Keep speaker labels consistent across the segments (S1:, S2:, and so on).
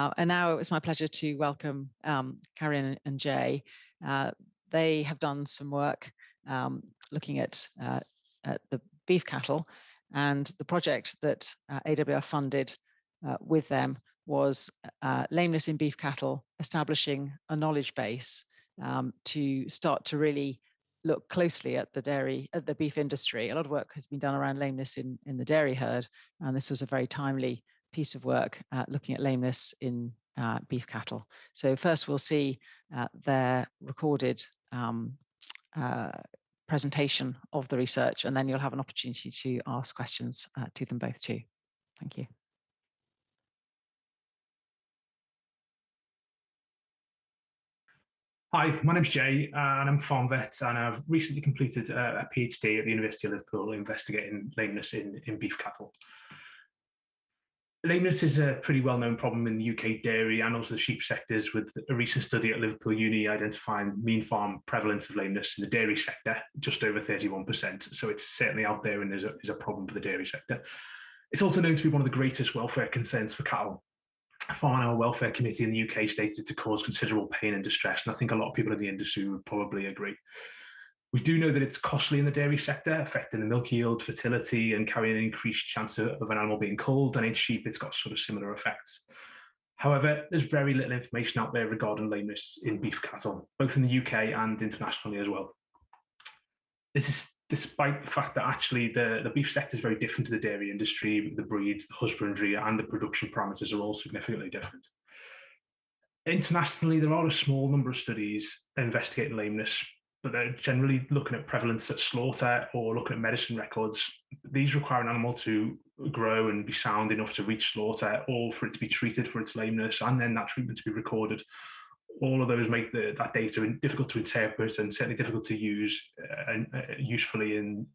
S1: And now it's my pleasure to welcome Karen and Jay. They have done some work looking at the beef cattle, and the project that AWR funded with them was lameness in beef cattle, establishing a knowledge base to start to really look closely at the beef industry. A lot of work has been done around lameness in the dairy herd, and this was a very timely piece of work looking at lameness in beef cattle. So first we'll see their recorded presentation of the research, and then you'll have an opportunity to ask questions to them both too. Thank you.
S2: Hi, my name's Jay, and I'm a farm vet, and I've recently completed a PhD at the University of Liverpool investigating lameness in beef cattle. Lameness is a pretty well-known problem in the UK dairy and also the sheep sectors, with a recent study at Liverpool Uni identifying mean farm prevalence of lameness in the dairy sector, just over 31%. So it's certainly out there and is a problem for the dairy sector. It's also known to be one of the greatest welfare concerns for cattle. A Farm Animal Welfare Committee in the UK stated to cause considerable pain and distress, and I think a lot of people in the industry would probably agree. We do know that it's costly in the dairy sector, affecting the milk yield, fertility, and carrying an increased chance of an animal being culled, and in sheep it's got sort of similar effects. However, there's very little information out there regarding lameness in beef cattle, both in the UK and internationally as well. This is despite the fact that actually the beef sector is very different to the dairy industry. The breeds, the husbandry, and the production parameters are all significantly different. Internationally, there are a small number of studies investigating lameness, but they're generally looking at prevalence at slaughter or looking at medicine records. These require an animal to grow and be sound enough to reach slaughter, or for it to be treated for its lameness, and then that treatment to be recorded. All of those make that data difficult to interpret and certainly difficult to use usefully in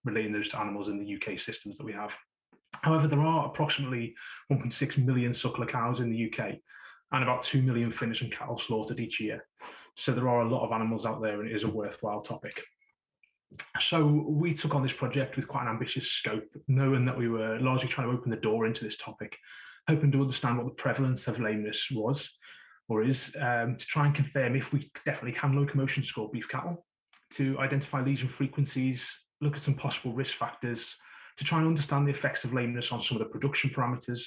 S2: relating those to animals in the UK systems that we have. However, there are approximately 1.6 million suckler cows in the UK and about 2 million finishing cattle slaughtered each year. So there are a lot of animals out there, and it is a worthwhile topic. So we took on this project with quite an ambitious scope, knowing that we were largely trying to open the door into this topic, hoping to understand what the prevalence of lameness was, or is, to try and confirm if we definitely can locomotion score beef cattle, to identify lesion frequencies, look at some possible risk factors, to try and understand the effects of lameness on some of the production parameters,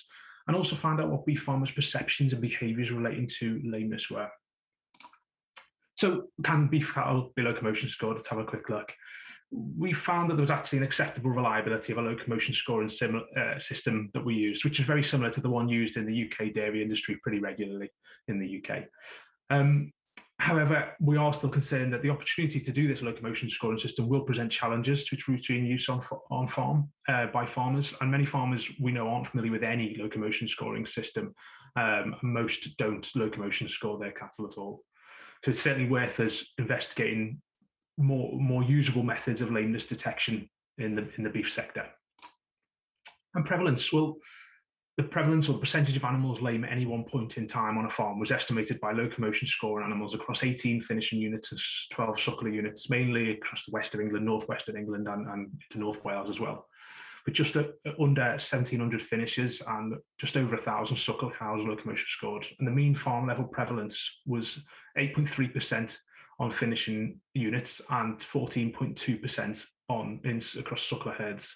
S2: and also find out what beef farmers' perceptions and behaviours relating to lameness were. So can beef cattle be locomotion scored? Let's have a quick look. We found that there was actually an acceptable reliability of a locomotion scoring system that we used, which is very similar to the one used in the UK dairy industry pretty regularly in the UK. However, we are still concerned that the opportunity to do this locomotion scoring system will present challenges to its routine use on farm by farmers, and many farmers we know aren't familiar with any locomotion scoring system. Most don't locomotion score their cattle at all. So it's certainly worth us investigating more usable methods of lameness detection in the beef sector. And prevalence, well, the prevalence or the percentage of animals lame at any one point in time on a farm was estimated by locomotion scoring animals across 18 finishing units and 12 suckler units, mainly across the west of England, northwest of England, and to North Wales as well. But just under 1,700 finishers and just over 1,000 suckle cows locomotion scored. And the mean farm level prevalence was 8.3% on finishing units and 14.2% across suckler herds.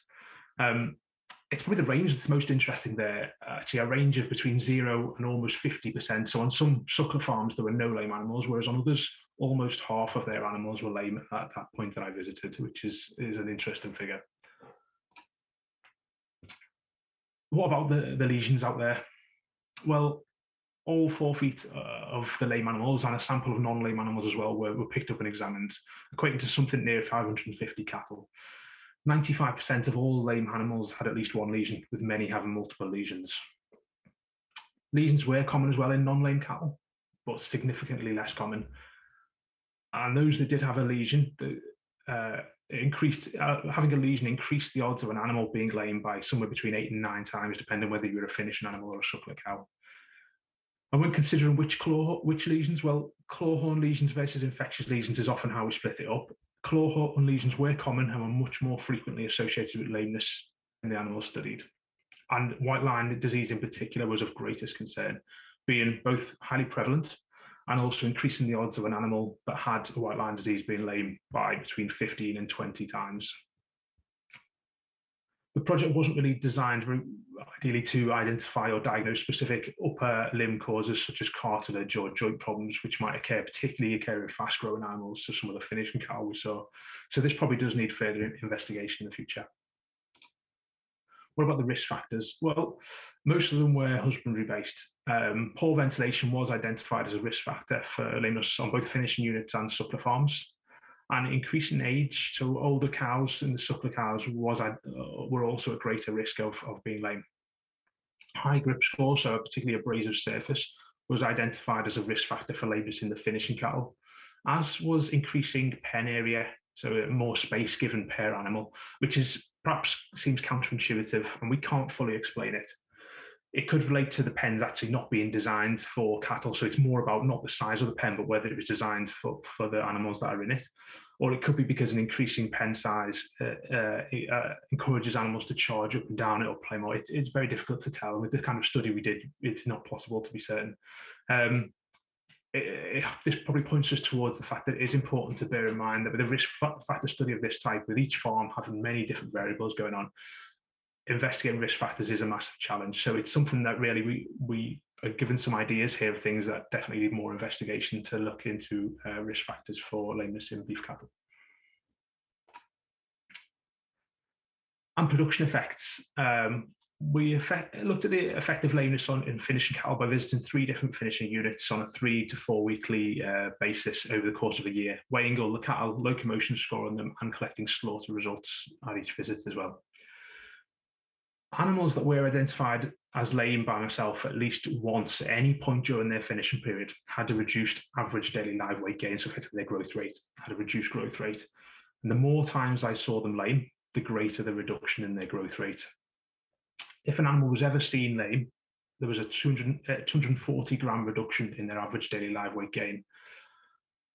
S2: It's probably the range that's most interesting there, actually a range of between 0 and almost 50%. So on some suckler farms, there were no lame animals, whereas on others, almost half of their animals were lame at that point that I visited, which is an interesting figure. What about the lesions out there? Well, all 4 feet of the lame animals and a sample of non-lame animals as well were picked up and examined, equating to something near 550 cattle. 95% of all lame animals had at least one lesion, with many having multiple lesions. Lesions were common as well in non-lame cattle, but significantly less common. And those that did have a lesion, having a lesion increased the odds of an animal being lame by somewhere between 8 and 9 times, depending whether you were a finishing animal or a suckler cow. And when considering which lesions, well, clawhorn lesions versus infectious lesions is often how we split it up. Clawhorn lesions were common and were much more frequently associated with lameness in the animals studied. And white line disease in particular was of greatest concern, being both highly prevalent and also increasing the odds of an animal that had a white line disease being lame by between 15 and 20 times. The project wasn't really designed ideally to identify or diagnose specific upper limb causes such as cartilage or joint problems, which might particularly occur in fast-growing animals, so some of the finishing cattle we saw. So this probably does need further investigation in the future. What about the risk factors? Well, most of them were husbandry-based. Poor ventilation was identified as a risk factor for lameness on both finishing units and suckler farms. And increasing age, so older cows and the suckler cows were also at greater risk of being lame. High grip score, so a particularly abrasive surface, was identified as a risk factor for lameness in the finishing cattle, as was increasing pen area, so more space given per animal, which is perhaps seems counterintuitive, and we can't fully explain it. It could relate to the pens actually not being designed for cattle. So it's more about not the size of the pen, but whether it was designed for the animals that are in it. Or it could be because an increasing pen size encourages animals to charge up and down it or play more. It's very difficult to tell. With the kind of study we did, it's not possible to be certain. This probably points us towards the fact that it is important to bear in mind that with a risk factor study of this type, with each farm having many different variables going on, investigating risk factors is a massive challenge. So it's something that really we are given some ideas here of things that definitely need more investigation to look into risk factors for lameness in beef cattle. And production effects. We looked at the effect of lameness in finishing cattle by visiting 3 different finishing units on a 3 to 4 weekly basis over the course of a year, weighing all the cattle, locomotion score on them, and collecting slaughter results at each visit as well. Animals that were identified as lame by myself at least once at any point during their finishing period had a reduced average daily live weight gain, so effectively their growth rate had a reduced growth rate. And the more times I saw them lame, the greater the reduction in their growth rate. If an animal was ever seen lame, there was a 240 gram reduction in their average daily live weight gain,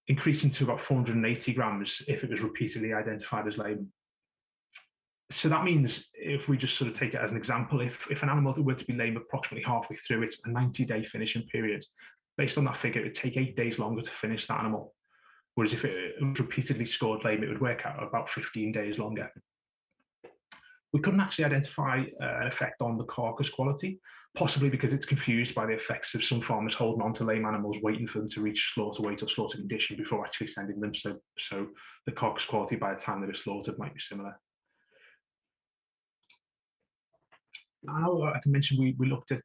S2: increasing to about 480 grams if it was repeatedly identified as lame. So that means if we just sort of take it as an example, if an animal were to be lame approximately halfway through its 90-day finishing period, based on that figure, it would take 8 days longer to finish that animal. Whereas if it was repeatedly scored lame, it would work out about 15 days longer. We couldn't actually identify an effect on the carcass quality, possibly because it's confused by the effects of some farmers holding on to lame animals, waiting for them to reach slaughter weight or slaughter condition before actually sending them. So the carcass quality by the time they're slaughtered might be similar. Now, I can mention we looked at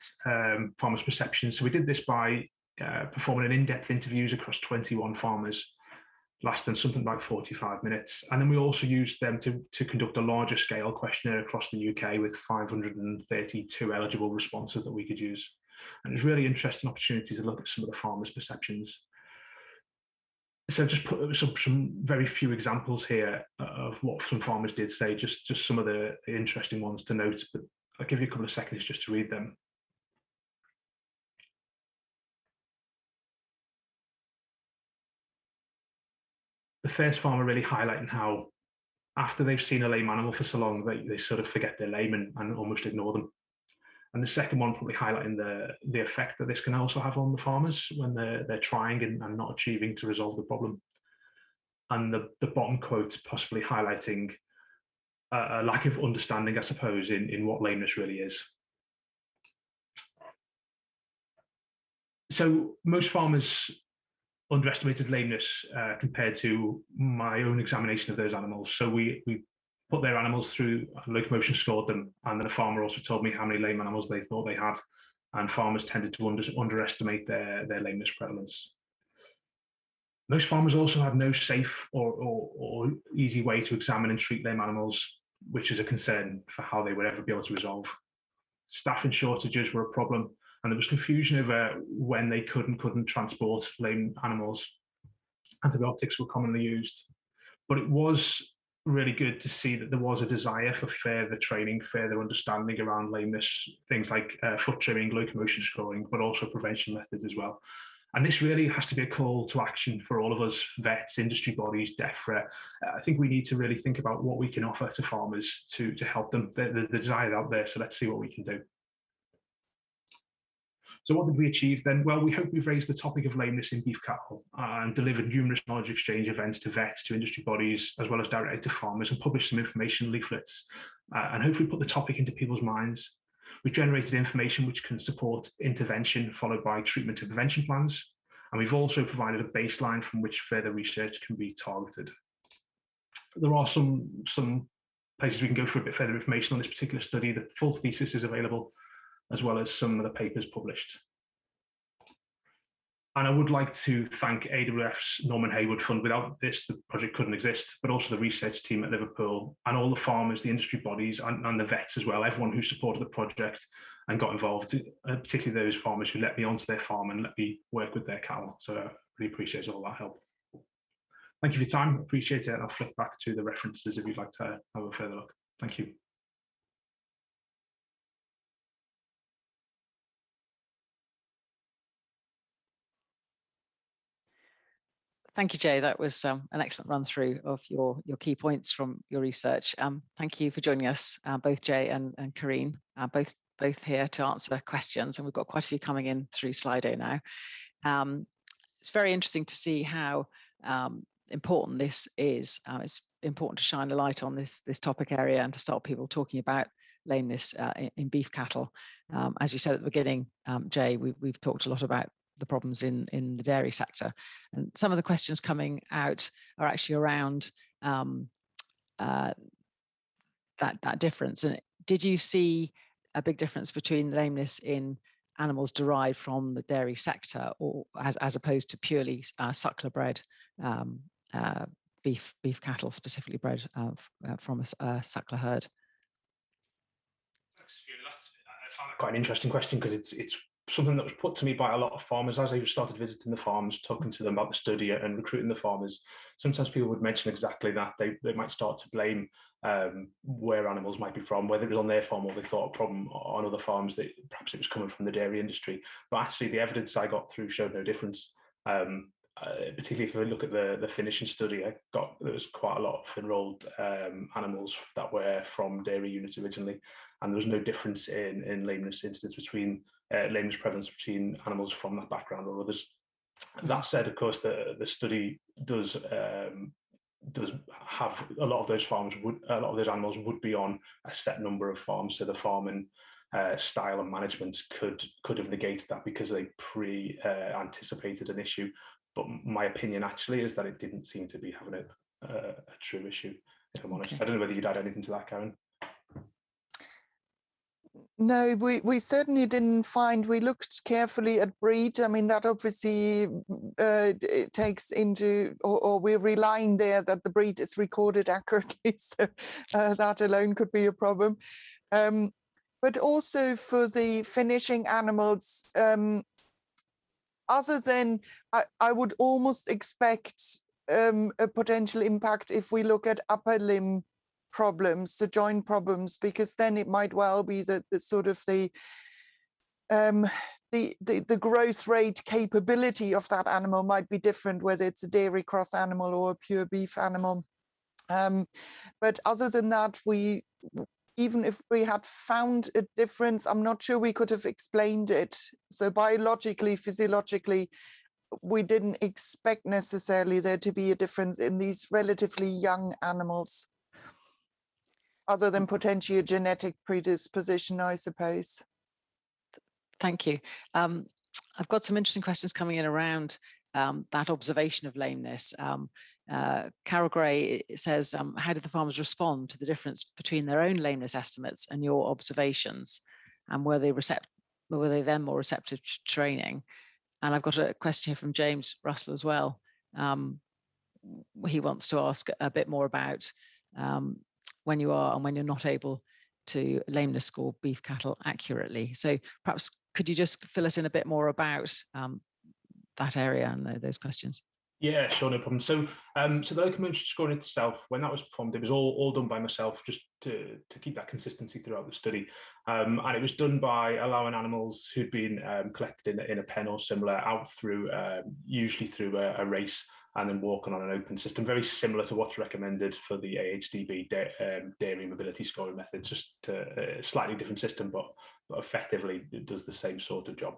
S2: farmers' perceptions. So we did this by performing an in-depth interviews across 21 farmers, lasting something like 45 minutes. And then we also used them to conduct a larger scale questionnaire across the UK with 532 eligible responses that we could use. And it was really interesting opportunity to look at some of the farmers' perceptions. So just put some very few examples here of what some farmers did say, just some of the interesting ones to note, but I'll give you a couple of seconds just to read them. The first farmer really highlighting how after they've seen a lame animal for so long, they sort of forget they're lame and almost ignore them. And the second one probably highlighting the effect that this can also have on the farmers when they're trying and not achieving to resolve the problem. And the bottom quote possibly highlighting a lack of understanding, I suppose, in what lameness really is. So most farmers underestimated lameness compared to my own examination of those animals. So we put their animals through locomotion, scored them, and then a farmer also told me how many lame animals they thought they had, and farmers tended to underestimate their lameness prevalence. Most farmers also had no safe or easy way to examine and treat lame animals, which is a concern for how they would ever be able to resolve. Staffing shortages were a problem, and there was confusion over when they could and couldn't transport lame animals. Antibiotics were commonly used, but it was really good to see that there was a desire for further training, further understanding around lameness, things like foot trimming, locomotion scoring, but also prevention methods as well. And this really has to be a call to action for all of us, vets, industry bodies, DEFRA. I think we need to really think about what we can offer to farmers to help them. The desire out there, so let's see what we can do. So what did we achieve then? Well, we hope we've raised the topic of lameness in beef cattle and delivered numerous knowledge exchange events to vets, to industry bodies, as well as directly to farmers, and published some information leaflets, and hopefully put the topic into people's minds. We've generated information which can support intervention followed by treatment and prevention plans. And we've also provided a baseline from which further research can be targeted. There are some places we can go for a bit further information on this particular study. The full thesis is available, as well as some of the papers published. And I would like to thank AWF's Norman Hayward Fund. Without this, the project couldn't exist, but also the research team at Liverpool and all the farmers, the industry bodies, and the vets as well, everyone who supported the project and got involved, particularly those farmers who let me onto their farm and let me work with their cattle. So I really appreciate all that help. Thank you for your time. Appreciate it. I'll flick back to the references if you'd like to have a further look. Thank you.
S1: Thank you, Jay. That was an excellent run through of your key points from your research. Thank you for joining us, both Jay and Karine, both here to answer questions. And we've got quite a few coming in through Slido now. It's very interesting to see how important this is. It's important to shine a light on this topic area and to start people talking about lameness in beef cattle. As you said at the beginning, Jay, we've talked a lot about the problems in the dairy sector, and some of the questions coming out are actually around that difference. And did you see a big difference between lameness in animals derived from the dairy sector, or as opposed to purely suckler bred beef cattle, specifically bred from a suckler herd?
S2: Thanks, Fiona. I found that quite an interesting question, because it's something that was put to me by a lot of farmers as I started visiting the farms, talking to them about the study and recruiting the farmers. Sometimes people would mention exactly that. They might start to blame where animals might be from, whether it was on their farm or they thought a problem on other farms, that perhaps it was coming from the dairy industry. But actually the evidence I got through showed no difference. Particularly if we look at the finishing study, there was quite a lot of enrolled animals that were from dairy units originally, and there was no difference in lameness incidence between lameness prevalence between animals from that background or others. That said, of course, the study does have a lot of those animals would be on a set number of farms, so the farming style and management could have negated that because they anticipated an issue. But my opinion actually is that it didn't seem to be having a true issue, if I'm honest. Okay. I don't know whether you'd add anything to that, Karen.
S3: No, we certainly didn't find. We looked carefully at breed. I mean, that obviously it takes into, or we're relying there that the breed is recorded accurately. So that alone could be a problem. But also for the finishing animals, other than, I would almost expect a potential impact if we look at upper limb problems, the joint problems, because then it might well be that the sort of the growth rate capability of that animal might be different, whether it's a dairy cross animal or a pure beef animal. But other than that, even if we had found a difference, I'm not sure we could have explained it. So biologically, physiologically, we didn't expect necessarily there to be a difference in these relatively young animals, other than potentially a genetic predisposition, I suppose.
S1: Thank you. I've got some interesting questions coming in around that observation of lameness. Carol Gray says, how did the farmers respond to the difference between their own lameness estimates and your observations? And were they then more receptive to training? And I've got a question here from James Russell as well. He wants to ask a bit more about when you are and when you're not able to lameness score beef cattle accurately. So perhaps could you just fill us in a bit more about that area and those questions?
S2: Yeah, sure, no problem. So, the locomotion scoring itself, when that was performed, it was all done by myself, just to keep that consistency throughout the study. And it was done by allowing animals who'd been collected in a pen or similar out through, usually through a race, and then walking on an open system, very similar to what's recommended for the AHDB dairy mobility scoring method, just a slightly different system, but effectively it does the same sort of job.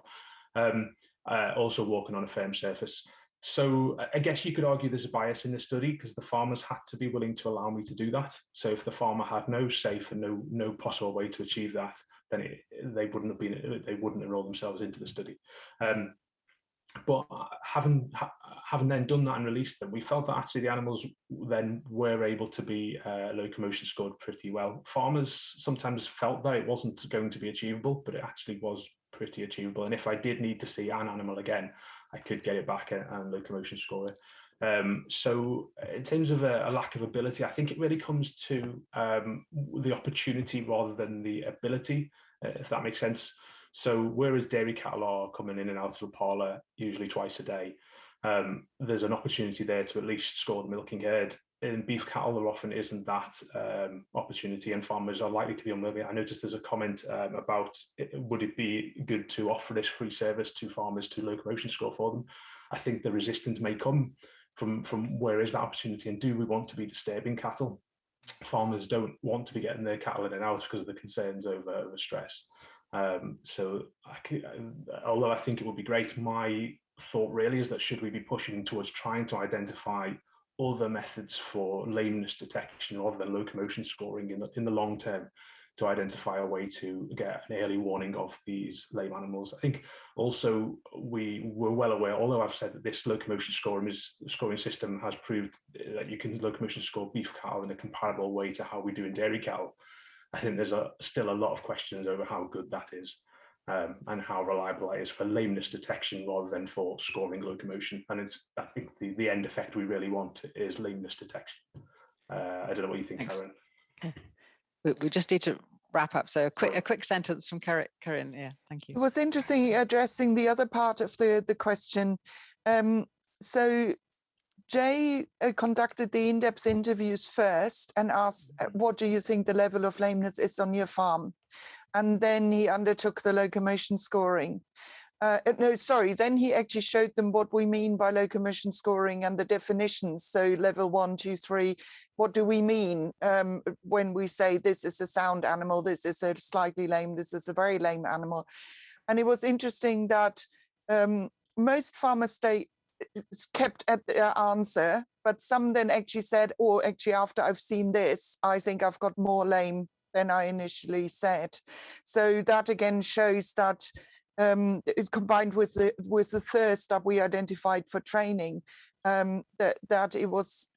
S2: also walking on a firm surface. So I guess you could argue there's a bias in the study because the farmers had to be willing to allow me to do that. So if the farmer had no safe and no possible way to achieve that, then they wouldn't enroll themselves into the study. But having then done that and released them, we felt that actually the animals then were able to be locomotion scored pretty well. Farmers sometimes felt that it wasn't going to be achievable, but it actually was pretty achievable. And if I did need to see an animal again, I could get it back and locomotion score it. So in terms of a lack of ability, I think it really comes to the opportunity rather than the ability, if that makes sense. So whereas dairy cattle are coming in and out of a parlour usually twice a day, there's an opportunity there to at least score the milking herd. In beef cattle, there often isn't that opportunity, and farmers are likely to be unwilling. I noticed there's a comment about would it be good to offer this free service to farmers to locomotion score for them. I think the resistance may come from where is that opportunity, and do we want to be disturbing cattle? Farmers don't want to be getting their cattle in and out because of the concerns over stress. So although I think it would be great, my thought really is that should we be pushing towards trying to identify other methods for lameness detection rather than locomotion scoring in the long term, to identify a way to get an early warning of these lame animals. I think also we were well aware, although I've said that this locomotion scoring system has proved that you can locomotion score beef cattle in a comparable way to how we do in dairy cattle, I think there's still a lot of questions over how good that is and how reliable that is for lameness detection rather than for scoring locomotion. And I think the end effect we really want is lameness detection. I don't know what you think,
S1: Thanks.
S2: Karen.
S3: Okay.
S1: We just need to wrap up. So a quick sentence from Karen. Yeah, thank you.
S3: It was interesting addressing the other part of the question. So Jay conducted the in-depth interviews first and asked, what do you think the level of lameness is on your farm? And then he undertook the locomotion scoring. Then he actually showed them what we mean by locomotion scoring and the definitions. So level 1, 2, 3, what do we mean when we say this is a sound animal, this is a slightly lame, this is a very lame animal? And it was interesting that most farmers kept at their answer, but some then actually said, actually after I've seen this, I think I've got more lame than I initially said. So that again shows that it combined with the thirst that we identified for training, that it was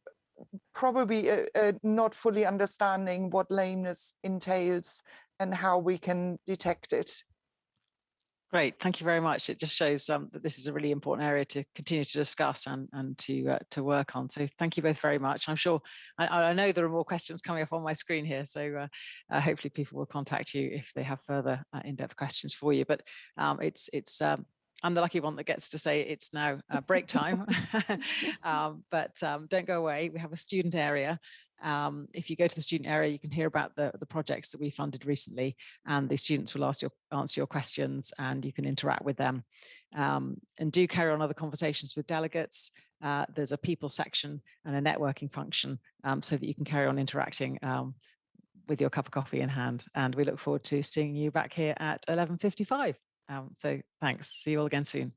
S3: probably not fully understanding what lameness entails and how we can detect it.
S1: Great, thank you very much. It just shows that this is a really important area to continue to discuss and to work on. So thank you both very much. I'm sure, I know there are more questions coming up on my screen here, so hopefully people will contact you if they have further in-depth questions for you. But I'm the lucky one that gets to say it's now break time, but don't go away. We have a student area. If you go to the student area, you can hear about the projects that we funded recently, and the students will answer your questions and you can interact with them. And do carry on other conversations with delegates. There's a people section and a networking function so that you can carry on interacting with your cup of coffee in hand. And we look forward to seeing you back here at 11:55. So thanks. See you all again soon.